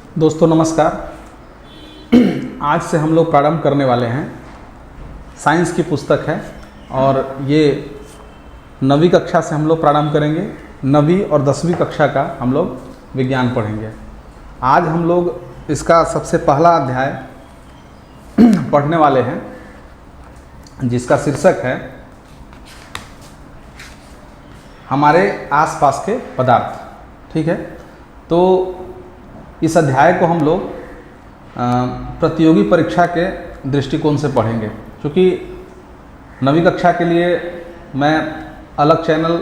दोस्तों नमस्कार। आज से हम लोग प्रारंभ करने वाले हैं। साइंस की पुस्तक है और ये 9वीं कक्षा से हम लोग प्रारंभ करेंगे। 9वीं और 10वीं कक्षा का हम लोग विज्ञान पढ़ेंगे। आज हम लोग इसका सबसे पहला अध्याय पढ़ने वाले हैं, जिसका शीर्षक है हमारे आसपास के पदार्थ। ठीक है, तो इस अध्याय को हम लोग प्रतियोगी परीक्षा के दृष्टिकोण से पढ़ेंगे। क्योंकि 9वीं कक्षा के लिए मैं अलग चैनल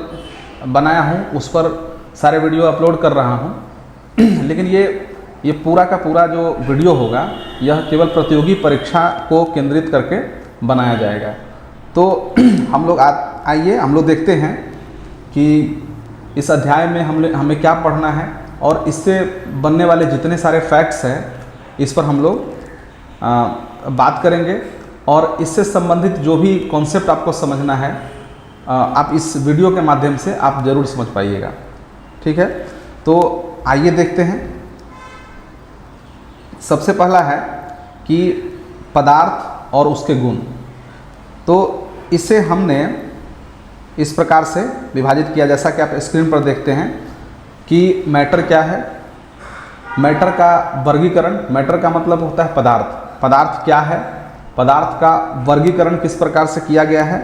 बनाया हूँ, उस पर सारे वीडियो अपलोड कर रहा हूँ। लेकिन ये पूरा का पूरा जो वीडियो होगा यह केवल प्रतियोगी परीक्षा को केंद्रित करके बनाया जाएगा। तो हम लोग आइए हम लोग देखते हैं कि इस अध्याय में हमें क्या पढ़ना है और इससे बनने वाले जितने सारे फैक्ट्स हैं इस पर हम लोग बात करेंगे। और इससे संबंधित जो भी कॉन्सेप्ट आपको समझना है आप इस वीडियो के माध्यम से आप ज़रूर समझ पाइएगा। ठीक है, तो आइए देखते हैं। सबसे पहला है कि पदार्थ और उसके गुण। तो इसे हमने इस प्रकार से विभाजित किया, जैसा कि आप स्क्रीन पर देखते हैं कि मैटर क्या है। मैटर का वर्गीकरण, मैटर का मतलब होता है पदार्थ। पदार्थ क्या है, पदार्थ का वर्गीकरण किस प्रकार से किया गया है,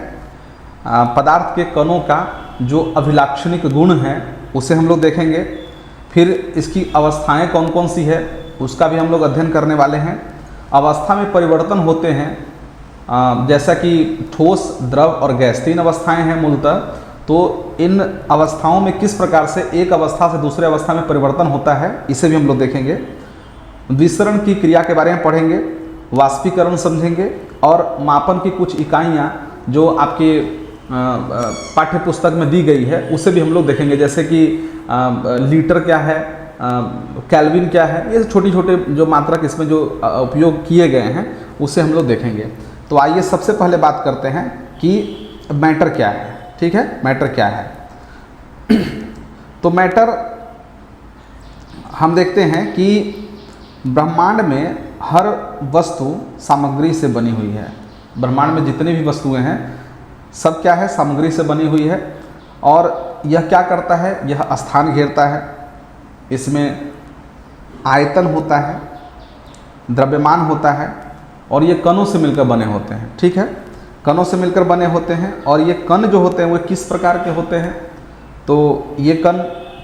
पदार्थ के कणों का जो अभिलाक्षणिक गुण है उसे हम लोग देखेंगे। फिर इसकी अवस्थाएं कौन कौन सी है उसका भी हम लोग अध्ययन करने वाले हैं। अवस्था में परिवर्तन होते हैं, जैसा कि ठोस, द्रव और गैस, 3 अवस्थाएं हैं मूलतः। तो इन अवस्थाओं में किस प्रकार से एक अवस्था से दूसरे अवस्था में परिवर्तन होता है इसे भी हम लोग देखेंगे। विसरण की क्रिया के बारे में पढ़ेंगे, वाष्पीकरण समझेंगे और मापन की कुछ इकाइयाँ जो आपके पाठ्य पुस्तक में दी गई है उसे भी हम लोग देखेंगे, जैसे कि लीटर क्या है, केल्विन क्या है। ये छोटी छोटे जो मात्रक इसमें जो उपयोग किए गए हैं उसे हम लोग देखेंगे। तो आइए सबसे पहले बात करते हैं कि मैटर क्या है। ठीक है, मैटर क्या है। तो मैटर हम देखते हैं कि ब्रह्मांड में हर वस्तु सामग्री से बनी हुई है। ब्रह्मांड में जितनी भी वस्तुएं हैं सब क्या है, सामग्री से बनी हुई है। और यह क्या करता है, यह स्थान घेरता है, इसमें आयतन होता है, द्रव्यमान होता है और ये कणों से मिलकर बने होते हैं। ठीक है, कणों से मिलकर बने होते हैं। और ये कण जो होते हैं वो किस प्रकार के होते हैं, तो ये कण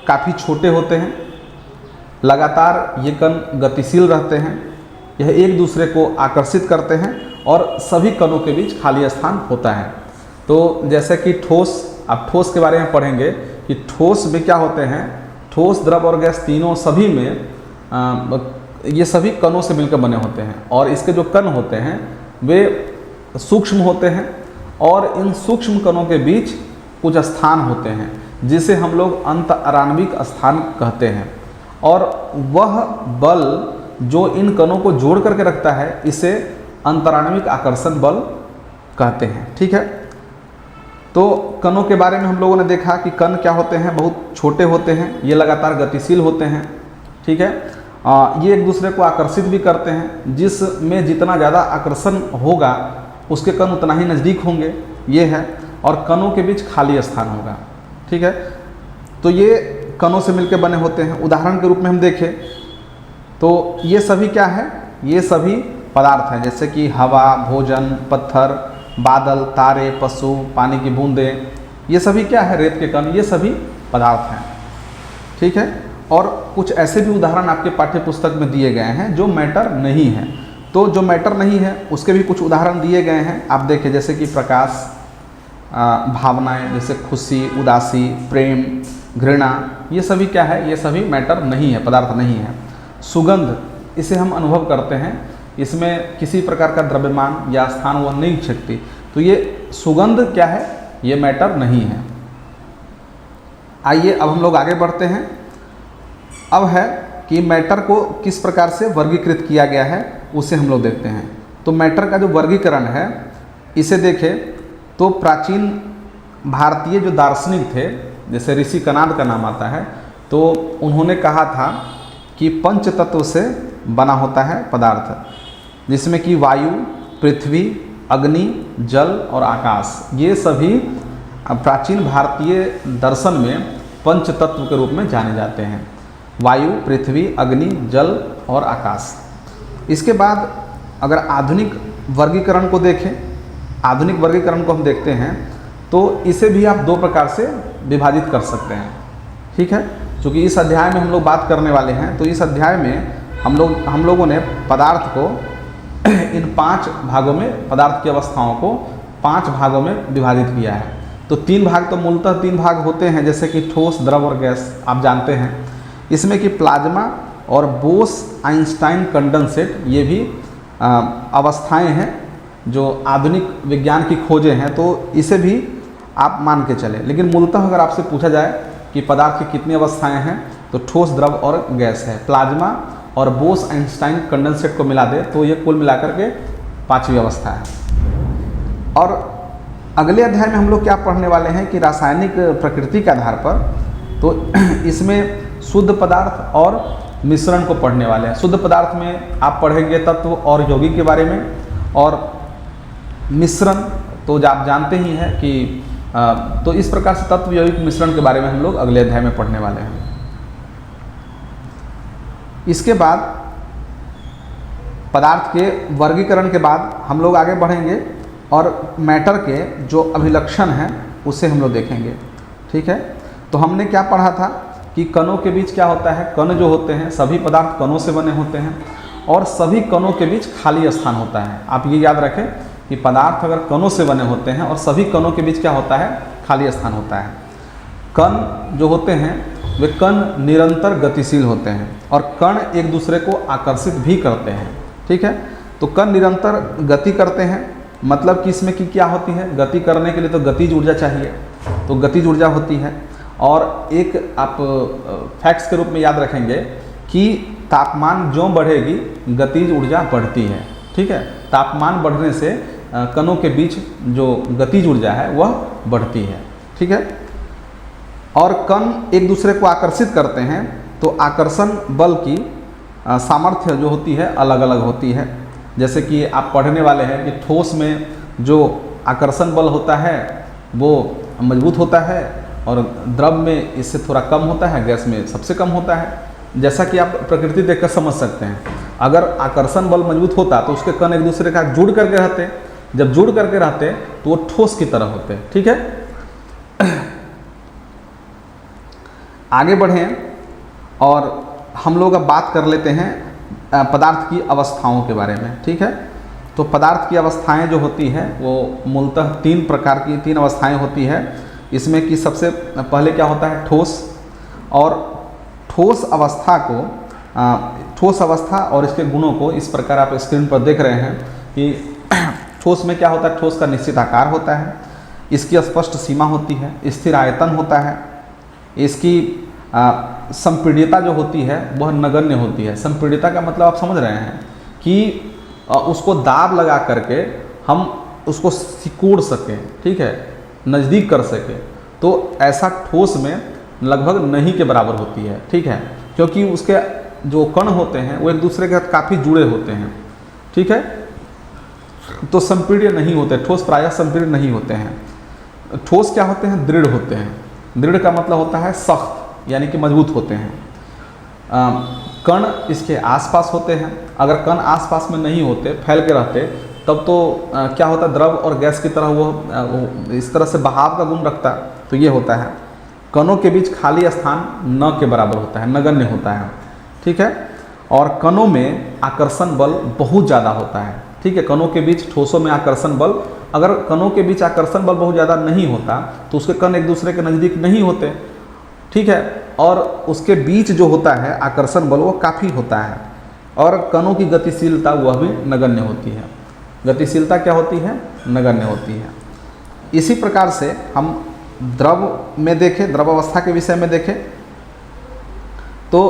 काफ़ी छोटे होते हैं, लगातार ये कण गतिशील रहते हैं, यह एक दूसरे को आकर्षित करते हैं और सभी कणों के बीच खाली स्थान होता है। तो जैसे कि ठोस, आप ठोस के बारे में पढ़ेंगे कि ठोस में क्या होते हैं, ठोस, द्रव और गैस तीनों सभी में ये सभी कणों से मिलकर बने होते हैं। और इसके जो कण होते हैं वे सूक्ष्म होते हैं और इन सूक्ष्म कणों के बीच कुछ स्थान होते हैं जिसे हम लोग अंतराण्विक स्थान कहते हैं। और वह बल जो इन कणों को जोड़ करके रखता है इसे अंतराण्विक आकर्षण बल कहते हैं। ठीक है, तो कणों के बारे में हम लोगों ने देखा कि कण क्या होते हैं, बहुत छोटे होते हैं, ये लगातार गतिशील होते हैं। ठीक है, ये एक दूसरे को आकर्षित भी करते हैं, जिसमें जितना ज़्यादा आकर्षण होगा उसके कण उतना ही नज़दीक होंगे, ये है। और कणों के बीच खाली स्थान होगा। ठीक है, तो ये कणों से मिलकर बने होते हैं। उदाहरण के रूप में हम देखें तो ये सभी क्या है, ये सभी पदार्थ हैं, जैसे कि हवा, भोजन, पत्थर, बादल, तारे, पशु, पानी की बूंदें, ये सभी क्या है, रेत के कण, ये सभी पदार्थ हैं। ठीक है, और कुछ ऐसे भी उदाहरण आपके पाठ्य पुस्तक में दिए गए हैं जो मैटर नहीं है। तो जो मैटर नहीं है उसके भी कुछ उदाहरण दिए गए हैं, आप देखें, जैसे कि प्रकाश, भावनाएं जैसे खुशी, उदासी, प्रेम, घृणा, ये सभी क्या है, ये सभी मैटर नहीं है, पदार्थ नहीं है। सुगंध, इसे हम अनुभव करते हैं, इसमें किसी प्रकार का द्रव्यमान या स्थान वह नहीं छिड़कती, तो ये सुगंध क्या है, ये मैटर नहीं है। आइए अब हम लोग आगे बढ़ते हैं। अब है कि मैटर को किस प्रकार से वर्गीकृत किया गया है उसे हम लोग देखते हैं। तो मैटर का जो वर्गीकरण है इसे देखें तो प्राचीन भारतीय जो दार्शनिक थे, जैसे ऋषि कनाद का नाम आता है, तो उन्होंने कहा था कि पंच तत्व से बना होता है पदार्थ, जिसमें कि वायु, पृथ्वी, अग्नि, जल और आकाश, ये सभी प्राचीन भारतीय दर्शन में पंच तत्व के रूप में जाने जाते हैं। वायु, पृथ्वी, अग्नि, जल और आकाश। इसके बाद अगर आधुनिक वर्गीकरण को देखें, आधुनिक वर्गीकरण को हम देखते हैं तो इसे भी आप दो प्रकार से विभाजित कर सकते हैं। ठीक है, क्योंकि इस अध्याय में हम लोग बात करने वाले हैं, तो इस अध्याय में हम लोगों ने पदार्थ को इन 5 भागों में, पदार्थ की अवस्थाओं को 5 भागों में विभाजित किया है। तो 3 भाग तो मूलतः 3 भाग होते हैं, जैसे कि ठोस, द्रव और गैस, आप जानते हैं। इसमें कि प्लाज्मा और बोस-आइंस्टाइन कंडेंसेट, ये भी अवस्थाएं हैं जो आधुनिक विज्ञान की खोजें हैं, तो इसे भी आप मान के चलें। लेकिन मूलतः अगर आपसे पूछा जाए कि पदार्थ की कितनी अवस्थाएं हैं, तो ठोस, द्रव और गैस है। प्लाज्मा और बोस-आइंस्टाइन कंडेंसेट को मिला दे तो ये कुल मिलाकर के 5वीं अवस्था है। और अगले अध्याय में हम लोग क्या पढ़ने वाले हैं कि रासायनिक प्रकृति के आधार पर, तो इसमें शुद्ध पदार्थ और मिश्रण को पढ़ने वाले हैं। शुद्ध पदार्थ में आप पढ़ेंगे तत्व और यौगिक के बारे में, और मिश्रण तो आप जानते ही हैं कि तो इस प्रकार से तत्व, यौगिक, मिश्रण के बारे में हम लोग अगले अध्याय में पढ़ने वाले हैं। इसके बाद पदार्थ के वर्गीकरण के बाद हम लोग आगे बढ़ेंगे और मैटर के जो अभिलक्षण हैं उसे हम लोग देखेंगे। ठीक है, तो हमने क्या पढ़ा था कि कणों के बीच क्या होता है। कण जो होते हैं, सभी पदार्थ कणों से बने होते हैं और सभी कणों के बीच खाली स्थान होता है। आप ये याद रखें कि पदार्थ अगर कणों से बने होते हैं और सभी कणों के बीच क्या होता है, खाली स्थान होता है। कण जो होते हैं वे कण निरंतर गतिशील होते हैं और कण एक दूसरे को आकर्षित भी करते हैं। ठीक है, तो कण निरंतर गति करते हैं, मतलब कि इसमें कि क्या होती है, गति करने के लिए तो गतिज ऊर्जा चाहिए, तो गतिज ऊर्जा होती है। और एक आप फैक्ट्स के रूप में याद रखेंगे कि तापमान जो बढ़ेगी गतिज ऊर्जा बढ़ती है। ठीक है, तापमान बढ़ने से कणों के बीच जो गतिज ऊर्जा है वह बढ़ती है। ठीक है, और कण एक दूसरे को आकर्षित करते हैं, तो आकर्षण बल की सामर्थ्य जो होती है अलग अलग होती है। जैसे कि आप पढ़ने वाले हैं कि ठोस में जो आकर्षण बल होता है वो मजबूत होता है और द्रव में इससे थोड़ा कम होता है, गैस में सबसे कम होता है। जैसा कि आप प्रकृति देखकर समझ सकते हैं, अगर आकर्षण बल मजबूत होता तो उसके कण एक दूसरे का जुड़ करके रहते, जब जुड़ करके रहते तो वो ठोस की तरह होते। ठीक है, आगे बढ़ें और हम लोग अब बात कर लेते हैं पदार्थ की अवस्थाओं के बारे में। ठीक है, तो पदार्थ की अवस्थाएं जो होती हैं वो मूलतः 3 प्रकार की 3 अवस्थाएं होती है। इसमें कि सबसे पहले क्या होता है, ठोस। और ठोस अवस्था को ठोस अवस्था और इसके गुणों को इस प्रकार आप स्क्रीन पर देख रहे हैं कि ठोस में क्या होता है, ठोस का निश्चित आकार होता है, इसकी स्पष्ट सीमा होती है, स्थिर आयतन होता है, इसकी संपीड्यता जो होती है वह नगण्य होती है। संपीड्यता का मतलब आप समझ रहे हैं कि उसको दाब लगा करके हम उसको सिकोड़ सकें, ठीक है, नज़दीक कर सकें, तो ऐसा ठोस में लगभग नहीं के बराबर होती है। ठीक है, क्योंकि उसके जो कण होते हैं वो एक दूसरे के साथ काफ़ी जुड़े होते हैं। ठीक है, तो संपीड्य नहीं होते, ठोस प्रायः संपीड्य नहीं होते हैं। ठोस क्या होते हैं, दृढ़ होते हैं। दृढ़ का मतलब होता है सख्त, यानी कि मजबूत होते हैं। कण इसके आसपास होते हैं। अगर कण आसपास में नहीं होते, फैल के रहते, तब तो क्या होता, द्रव और गैस की तरह वो इस तरह से बहाव का गुण रखता, तो ये होता है। कणों के बीच खाली स्थान न के बराबर होता है, नगण्य होता है। ठीक है, और कणों में आकर्षण बल बहुत ज़्यादा होता है। ठीक है, कणों के बीच, ठोसों में आकर्षण बल, अगर कणों के बीच आकर्षण बल बहुत ज़्यादा नहीं होता तो उसके कण एक दूसरे के नज़दीक नहीं होते। ठीक है, और उसके बीच जो होता है आकर्षण बल वो काफ़ी होता है, और कणों की गतिशीलता वह भी नगण्य होती है। गतिशीलता क्या होती है, नगण्य होती है। इसी प्रकार से हम द्रव में देखें, द्रव अवस्था के विषय में देखें तो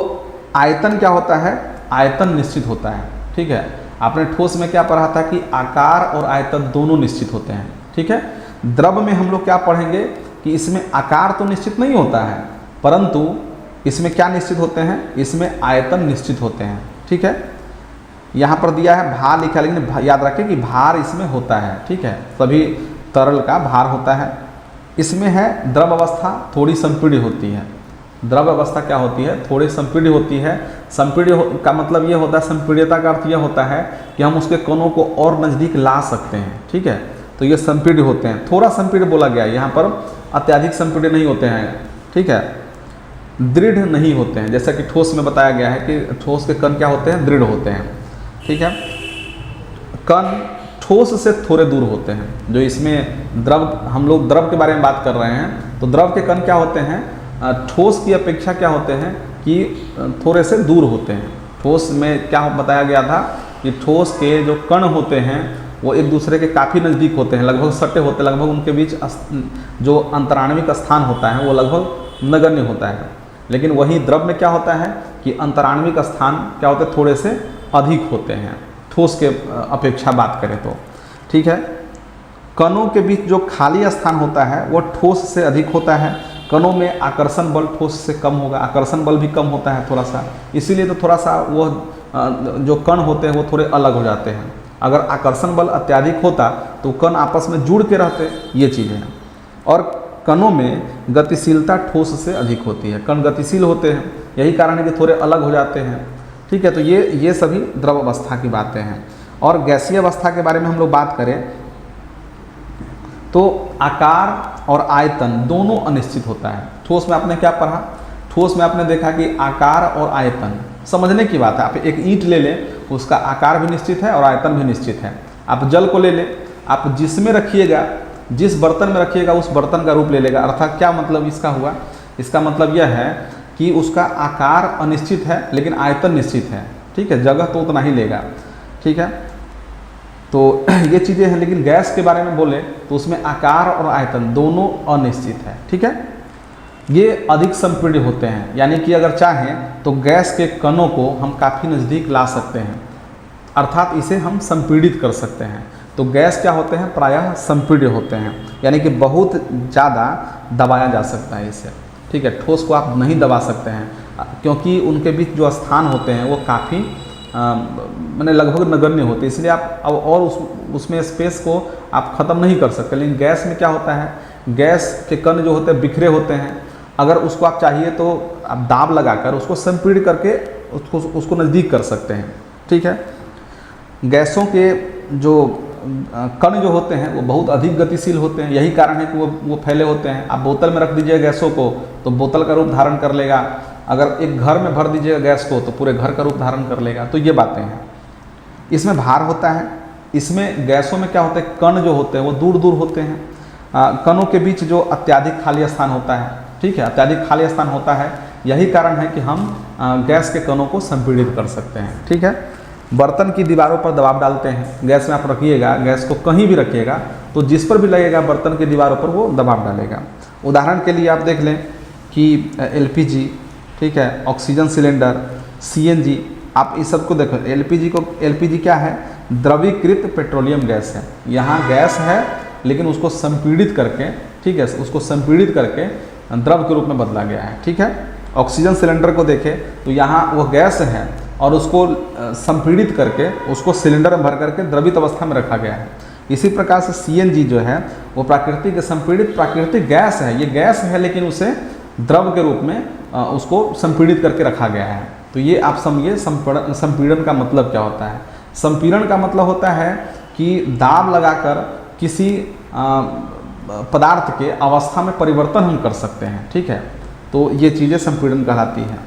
आयतन क्या होता है, आयतन निश्चित होता है। ठीक है, आपने ठोस में क्या पढ़ा था कि आकार और आयतन दोनों निश्चित होते हैं। ठीक है, द्रव में हम लोग क्या पढ़ेंगे कि इसमें आकार तो निश्चित नहीं होता है, परंतु इसमें क्या निश्चित होते हैं, इसमें आयतन निश्चित होते हैं। ठीक है, यहाँ पर दिया है भार लिखा, लेकिन याद रखें कि भार इसमें होता है। ठीक है, सभी तरल का भार होता है। इसमें है द्रव अवस्था थोड़ी संपीड्य होती है। द्रव अवस्था क्या होती है, थोड़ी संपीड्य होती है। संपीड्य का मतलब ये होता है, संपीड्यता का अर्थ यह होता है कि हम उसके कणों को और नज़दीक ला सकते हैं। ठीक है, तो ये संपीड्य होते हैं। थोड़ा संपीड्य बोला गया है, यहाँ पर अत्यधिक संपीड्य नहीं होते हैं। ठीक है, दृढ़ नहीं होते हैं, जैसा कि ठोस में बताया गया है कि ठोस के कण क्या होते हैं, दृढ़ होते हैं। ठीक है, कण ठोस से थोड़े दूर होते हैं। जो इसमें द्रव, हम लोग द्रव के बारे में बात कर रहे हैं, तो द्रव के कण क्या होते हैं, ठोस की अपेक्षा क्या होते हैं कि थोड़े से दूर होते हैं। ठोस में क्या बताया गया था कि ठोस के जो कण होते हैं वो एक दूसरे के काफ़ी नज़दीक होते हैं, लगभग सटे होते हैं, लगभग उनके बीच जो अंतराण्विक स्थान होता है वो लगभग नगण्य होता है। लेकिन वही द्रव में क्या होता है कि अंतराण्विक स्थान क्या होते हैं, थोड़े से अधिक होते हैं ठोस के अपेक्षा बात करें तो। ठीक है, कणों के बीच जो खाली स्थान होता है वो ठोस से अधिक होता है। कणों में आकर्षण बल ठोस से कम होगा, आकर्षण बल भी कम होता है थोड़ा सा, इसीलिए तो थोड़ा सा वो जो कण होते हैं वो थोड़े अलग हो जाते हैं। अगर आकर्षण बल अत्यधिक होता तो कण आपस में जुड़ के रहते, ये चीज़ें हैं। और कणों में गतिशीलता ठोस से अधिक होती है, कण गतिशील होते हैं, यही कारण है कि थोड़े अलग हो जाते हैं। ठीक है, तो ये सभी द्रव अवस्था की बातें हैं। और गैसीय अवस्था के बारे में हम लोग बात करें तो आकार और आयतन दोनों अनिश्चित होता है। ठोस में आपने क्या पढ़ा, ठोस में आपने देखा कि आकार और आयतन समझने की बात है। आप एक ईंट ले लें, उसका आकार भी निश्चित है और आयतन भी निश्चित है। आप जल को ले लें, आप जिसमें रखिएगा, जिस बर्तन में रखिएगा उस बर्तन का रूप ले लेगा। अर्थात क्या मतलब इसका हुआ, इसका मतलब यह है कि उसका आकार अनिश्चित है लेकिन आयतन निश्चित है। ठीक है, जगह तो उतना ही लेगा। ठीक है, तो ये चीज़ें हैं। लेकिन गैस के बारे में बोले तो उसमें आकार और आयतन दोनों अनिश्चित है। ठीक है, ये अधिक संपीड्य होते हैं, यानी कि अगर चाहें तो गैस के कणों को हम काफ़ी नज़दीक ला सकते हैं, अर्थात इसे हम संपीड़ित कर सकते हैं। तो गैस क्या होते हैं, प्रायः संपीड्य होते हैं, यानी कि बहुत ज़्यादा दबाया जा सकता है इसे। ठीक है, ठोस को आप नहीं दबा सकते हैं क्योंकि उनके बीच जो स्थान होते हैं वो काफ़ी मैंने लगभग नगण्य होते, इसलिए आप अब और उसमें स्पेस को आप ख़त्म नहीं कर सकते। लेकिन गैस में क्या होता है, गैस के कण जो होते हैं बिखरे होते हैं। अगर उसको आप चाहिए तो आप दाब लगाकर उसको संपीड़ित करके उसको नज़दीक कर सकते हैं। ठीक है, गैसों के जो कण जो होते हैं वो बहुत अधिक गतिशील होते हैं, यही कारण है कि वो फैले होते हैं। आप बोतल में रख दीजिए गैसों को तो बोतल का रूप धारण कर लेगा, अगर एक घर में भर दीजिएगा गैस को तो पूरे घर का रूप धारण कर लेगा। तो ये बातें हैं। इसमें भार होता है, इसमें गैसों में क्या होता है, कण जो होते हैं वो दूर दूर होते हैं। कणों के बीच जो अत्यधिक खाली स्थान होता है, ठीक है, अत्यधिक खाली स्थान होता है, यही कारण है कि हम गैस के कणों को संपीड़ित कर सकते हैं। ठीक है, बर्तन की दीवारों पर दबाव डालते हैं, गैस में आप रखिएगा, गैस को कहीं भी रखिएगा तो जिस पर भी लगेगा बर्तन की दीवारों पर वो दबाव डालेगा। उदाहरण के लिए आप देख लें कि एलपीजी, ठीक है, ऑक्सीजन सिलेंडर, सीएनजी, आप इस सब को देखो। एलपीजी क्या है, द्रवीकृत पेट्रोलियम गैस है। यहाँ गैस है लेकिन उसको संपीड़ित करके, ठीक है, उसको संपीड़ित करके द्रव के रूप में बदला गया है। ठीक है, ऑक्सीजन सिलेंडर को देखें तो यहाँ वो गैस है और उसको संपीड़ित करके उसको सिलेंडर में भर करके द्रवित अवस्था में रखा गया है। इसी प्रकार से सीएनजी जो है वो प्राकृतिक संपीड़ित प्राकृतिक गैस है। ये गैस है लेकिन उसे द्रव के रूप में उसको संपीड़ित करके रखा गया है। तो ये आप समझिए संपीड़न का मतलब क्या होता है। संपीड़न का मतलब होता है कि दाब लगाकर किसी पदार्थ के अवस्था में परिवर्तन हम कर सकते हैं। ठीक है, तो ये चीज़ें संपीड़न कहलाती हैं।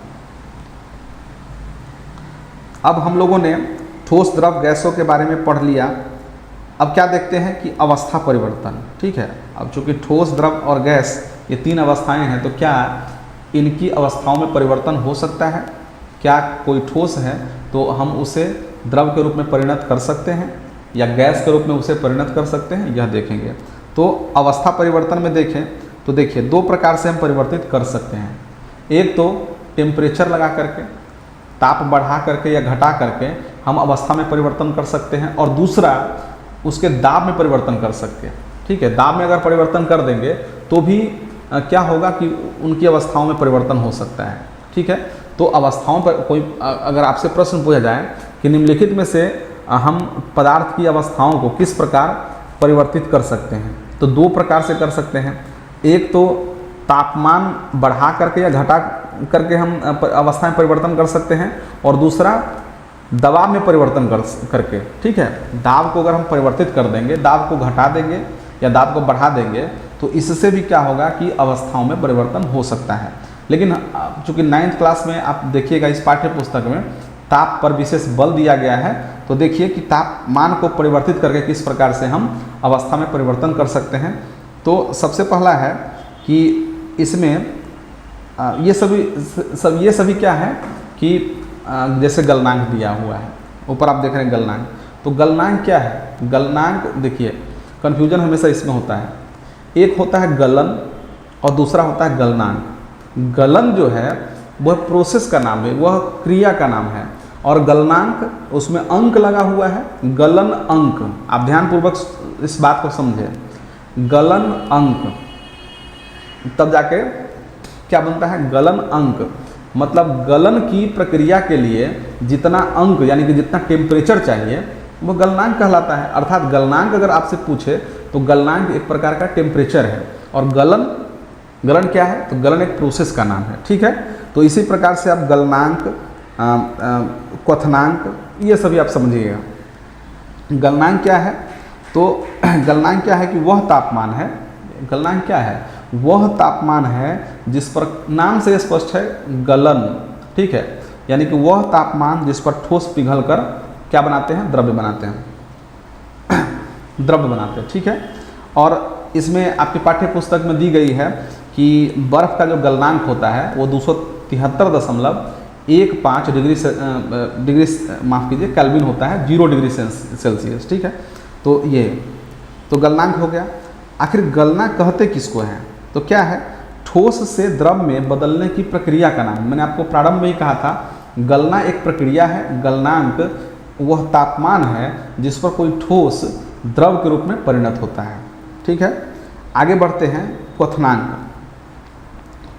अब हम लोगों ने ठोस द्रव गैसों के बारे में पढ़ लिया। अब क्या देखते हैं कि अवस्था परिवर्तन। ठीक है, अब चूँकि ठोस द्रव और गैस ये तीन अवस्थाएं हैं, तो क्या इनकी अवस्थाओं में परिवर्तन हो सकता है? क्या कोई ठोस है तो हम उसे द्रव के रूप में परिणत कर सकते हैं या गैस के रूप में उसे परिणत कर सकते हैं, यह देखेंगे। तो अवस्था परिवर्तन में देखें तो देखिए दो प्रकार से हम परिवर्तित कर सकते हैं। एक तो टेम्परेचर लगा करके, ताप बढ़ा करके या घटा करके हम अवस्था में परिवर्तन कर सकते हैं, और दूसरा उसके दाब में परिवर्तन कर सकते हैं। ठीक है, दाब में अगर परिवर्तन कर देंगे तो भी क्या होगा कि उनकी अवस्थाओं में परिवर्तन हो सकता है। ठीक है। तो अवस्थाओं पर कोई अगर आपसे प्रश्न पूछा जाए कि निम्नलिखित में से हम पदार्थ की अवस्थाओं को किस प्रकार परिवर्तित कर सकते हैं, तो दो प्रकार से कर सकते हैं। एक तो तापमान बढ़ा करके या घटा करके हम अवस्था में परिवर्तन कर सकते हैं, और दूसरा दबाव में परिवर्तन करके, ठीक है। दाब को अगर हम परिवर्तित कर देंगे, दाब को घटा देंगे या दाब को बढ़ा देंगे, तो इससे भी क्या होगा कि अवस्थाओं में परिवर्तन हो सकता है। लेकिन चूंकि 9th क्लास में आप देखिएगा इस पाठ्य पुस्तक में ताप पर विशेष बल दिया गया है, तो देखिए कि तापमान को परिवर्तित करके किस प्रकार से हम अवस्था में परिवर्तन कर सकते हैं। तो सबसे पहला है कि इसमें ये सभी क्या है कि जैसे गलनांक दिया हुआ है, ऊपर आप देख रहे हैं गलनांक। तो गलनांक क्या है? गलनांक देखिए कन्फ्यूजन हमेशा इसमें होता है, एक होता है गलन और दूसरा होता है गलनांक। गलन जो है वह प्रोसेस का नाम है, वह क्रिया का नाम है, और गलनांक उसमें अंक लगा हुआ है, गलन अंक। आप ध्यानपूर्वक इस बात को समझें, गलन अंक, तब जाके क्या बनता है? गलन अंक। मतलब गलन की प्रक्रिया के लिए जितना अंक यानी कि जितना टेम्परेचर चाहिए वो गलनांक कहलाता है। अर्थात गलनांक अगर आपसे पूछे तो गलनांक एक प्रकार का टेम्परेचर है, और गलन क्या है? तो गलन एक प्रोसेस का नाम है, ठीक है। तो इसी प्रकार से आप गलनांक, क्वथनांक, ये सभी आप समझिएगा। गलनांक क्या है? तो गलनांक क्या है कि वह तापमान है, गलनांक क्या है? वह तापमान है जिस पर, नाम से स्पष्ट है, गलन, ठीक है। यानी कि वह तापमान जिस पर ठोस पिघल कर क्या बनाते हैं? द्रव्य बनाते हैं, द्रव्य बनाते हैं, ठीक है। और इसमें आपके पाठ्य पुस्तक में दी गई है कि बर्फ़ का जो गलनांक होता है वो 273.15 डिग्री माफ़ कीजिए केल्विन होता है, 0 डिग्री सेल्सियस, ठीक है। तो ये तो गलनांक हो गया। आखिर गलना कहते किसको हैं? तो क्या है? ठोस से द्रव में बदलने की प्रक्रिया का नाम। मैंने आपको प्रारंभ में ही कहा था, गलना एक प्रक्रिया है, गलनांक वह तापमान है जिस पर कोई ठोस द्रव के रूप में परिणत होता है, ठीक है। आगे बढ़ते हैं, क्वथनांक।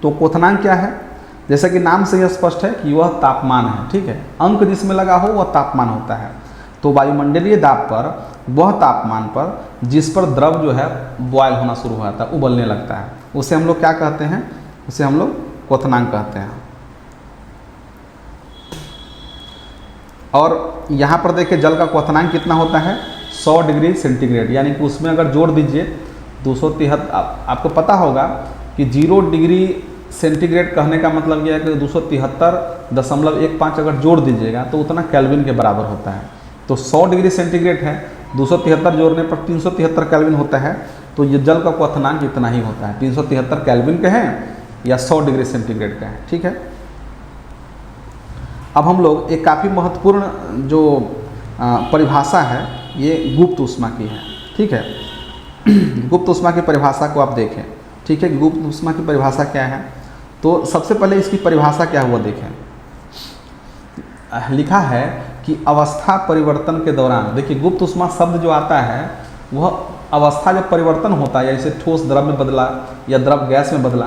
तो क्वथनांक क्या है? जैसा कि नाम से यह स्पष्ट है कि वह तापमान है, ठीक है। अंक जिसमें लगा हो वह तापमान होता है। तो वायुमंडलीय दाब पर, वह तापमान पर जिस पर द्रव जो है बॉयल होना शुरू हो जाता है, उबलने लगता है, उसे हम लोग क्या कहते हैं? उसे हम लोग क्वथनांक कहते हैं। और यहाँ पर देखिए जल का क्वथनांक कितना होता है? 100 डिग्री सेंटीग्रेड। यानी कि उसमें अगर जोड़ दीजिए 273, आपको पता होगा कि 0 डिग्री सेंटीग्रेड कहने का मतलब यह है कि 273.15 अगर जोड़ दीजिएगा तो उतना केल्विन के बराबर होता है। तो 100 डिग्री सेंटीग्रेड है, 273 जोड़ने पर 373 केल्विन होता है। तो ये जल का क्वथनांक इतना ही होता है, 373 केल्विन के हैं या 100 डिग्री सेंटीग्रेड का है, ठीक है। अब हम लोग एक काफ़ी महत्वपूर्ण जो परिभाषा है ये गुप्त ऊष्मा की है, ठीक है। गुप्त ऊष्मा की परिभाषा को आप देखें, ठीक है। गुप्त ऊष्मा की परिभाषा क्या है? तो सबसे पहले इसकी परिभाषा क्या हुआ देखें। लिखा है कि अवस्था परिवर्तन के दौरान, देखिए गुप्त ऊष्मा शब्द जो आता है वह अवस्था जब परिवर्तन होता है, या जैसे ठोस द्रव में बदला या द्रव गैस में बदला,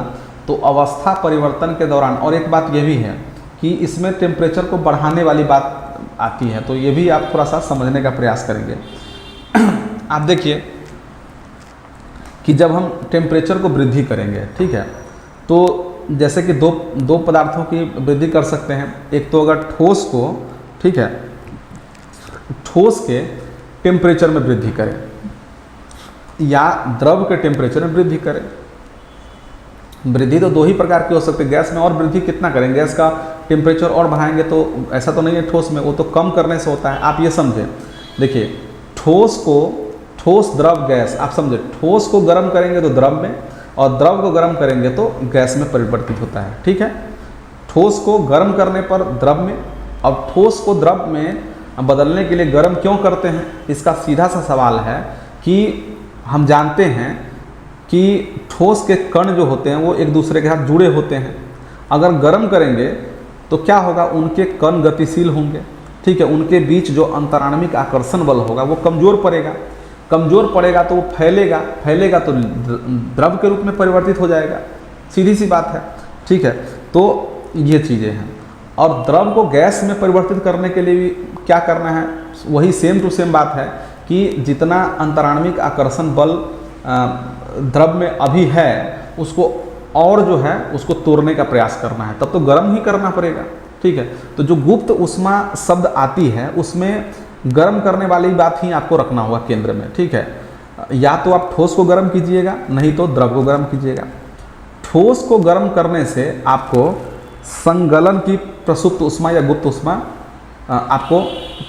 तो अवस्था परिवर्तन के दौरान। और एक बात यह भी है कि इसमें टेम्परेचर को बढ़ाने वाली बात आती है, तो ये भी आप थोड़ा सा समझने का प्रयास करेंगे। आप देखिए कि जब हम टेम्परेचर को वृद्धि करेंगे, ठीक है, तो जैसे कि दो पदार्थों की वृद्धि कर सकते हैं। एक तो अगर ठोस को, ठीक है, ठोस के टेम्परेचर में वृद्धि करें या द्रव के टेम्परेचर में वृद्धि करें। वृद्धि तो दो ही प्रकार की हो सकती है। गैस में और वृद्धि कितना करें? गैस का टेम्परेचर और बढ़ाएंगे तो ऐसा तो नहीं है ठोस में, वो तो कम करने से होता है। आप ये समझें, देखिए ठोस द्रव गैस, आप समझे, ठोस को गर्म करेंगे तो द्रव में, और द्रव को गर्म करेंगे तो गैस में परिवर्तित होता है, ठीक है। ठोस को गर्म करने पर द्रव में, और ठोस को द्रव में बदलने के लिए गर्म क्यों करते हैं? इसका सीधा सा सवाल है कि हम जानते हैं कि ठोस के कण जो होते हैं वो एक दूसरे के साथ जुड़े होते हैं। अगर गर्म करेंगे तो क्या होगा? उनके कण गतिशील होंगे, ठीक है। उनके बीच जो अंतराणविक आकर्षण बल होगा वो कमज़ोर पड़ेगा। कमज़ोर पड़ेगा तो वो फैलेगा तो द्रव के रूप में परिवर्तित हो जाएगा, सीधी सी बात है, ठीक है। तो ये चीज़ें हैं। और द्रव को गैस में परिवर्तित करने के लिए भी क्या करना है, वही सेम टू सेम बात है कि जितना अंतराण्विक आकर्षण बल द्रव में अभी है उसको और जो है उसको तोड़ने का प्रयास करना है, तब तो गर्म ही करना पड़ेगा। ठीक है, तो जो गुप्त उष्मा शब्द आती है उसमें गर्म करने वाली बात ही आपको रखना होगा केंद्र में। ठीक है, या तो आप ठोस को गर्म कीजिएगा, नहीं तो द्रव को गर्म कीजिएगा। ठोस को गर्म करने से आपको संगलन की प्रसुप्त उष्मा या गुप्त उष्मा आपको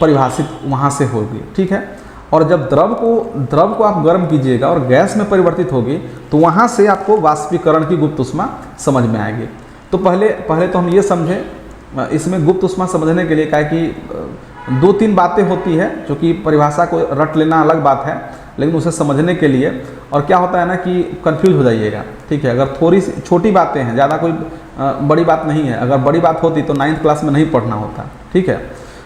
परिभाषित वहाँ से होगी। ठीक है, और जब द्रव को आप गर्म कीजिएगा और गैस में परिवर्तित होगी तो वहाँ से आपको वाष्पीकरण की गुप्त उष्मा समझ में आएगी। तो पहले तो हम ये समझें, इसमें गुप्त उष्मा समझने के लिए क्या है कि 2-3 बातें होती है, जो कि परिभाषा को रट लेना अलग बात है, लेकिन उसे समझने के लिए, और क्या होता है ना कि कंफ्यूज हो जाइएगा। ठीक है, अगर थोड़ी सी छोटी बातें हैं, ज़्यादा कोई बड़ी बात नहीं है, अगर बड़ी बात होती तो 9th क्लास में नहीं पढ़ना होता। ठीक है,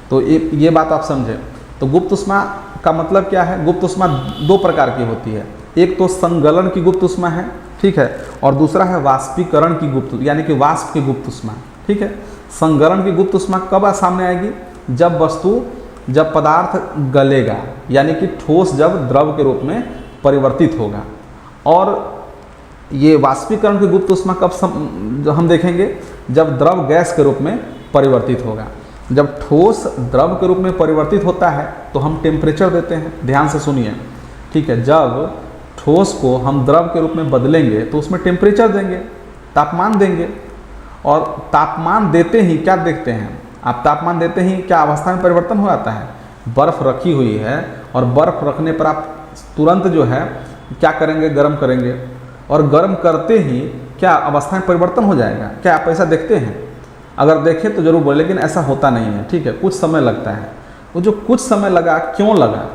तो ये बात आप समझें। तो गुप्त उष्मा का मतलब क्या है, गुप्त उष्मा 2 प्रकार की होती है, एक तो संगलन की गुप्त उष्मा है, ठीक है, और दूसरा है वाष्पीकरण की गुप्त, यानी कि वाष्प की गुप्त उष्मा। ठीक है, संगलन की गुप्त उष्मा कब सामने आएगी, जब पदार्थ गलेगा, यानी कि ठोस जब द्रव के रूप में परिवर्तित होगा। और ये वाष्पीकरण की गुप्त उष्मा कब हम देखेंगे, जब द्रव गैस के रूप में परिवर्तित होगा। जब ठोस द्रव के रूप में परिवर्तित होता है तो हम टेम्परेचर देते हैं, ध्यान से सुनिए। ठीक है, जब ठोस को हम द्रव के रूप में बदलेंगे तो उसमें टेम्परेचर देंगे, तापमान देंगे, और तापमान देते ही क्या देखते हैं आप, तापमान देते ही क्या अवस्था में परिवर्तन हो जाता है। बर्फ़ रखी हुई है और बर्फ़ रखने पर आप तुरंत जो है क्या करेंगे, गर्म करेंगे, और गर्म करते ही क्या अवस्था में परिवर्तन हो जाएगा। क्या आप ऐसा देखते हैं? अगर देखें तो जरूर बोले, लेकिन ऐसा होता नहीं है। ठीक है, कुछ समय लगता है। वो जो कुछ समय लगा, क्यों लगा,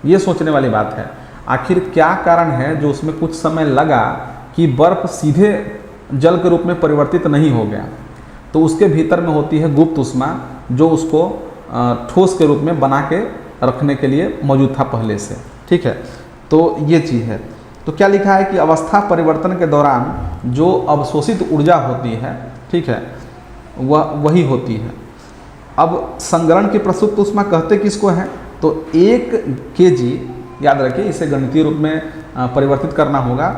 ये सोचने वाली बात है। आखिर क्या कारण है जो उसमें कुछ समय लगा कि बर्फ़ सीधे जल के रूप में परिवर्तित नहीं हो गया। तो उसके भीतर में होती है गुप्त उष्मा, जो उसको ठोस के रूप में बना के रखने के लिए मौजूद था पहले से। ठीक है, तो ये चीज़ है। तो क्या लिखा है कि अवस्था परिवर्तन के दौरान जो अवशोषित ऊर्जा होती है, ठीक है, वही होती है। अब संगरण की प्रसुप्त उष्मा कहते किसको है, तो 1 kg, याद रखिए इसे गणितीय रूप में परिवर्तित करना होगा।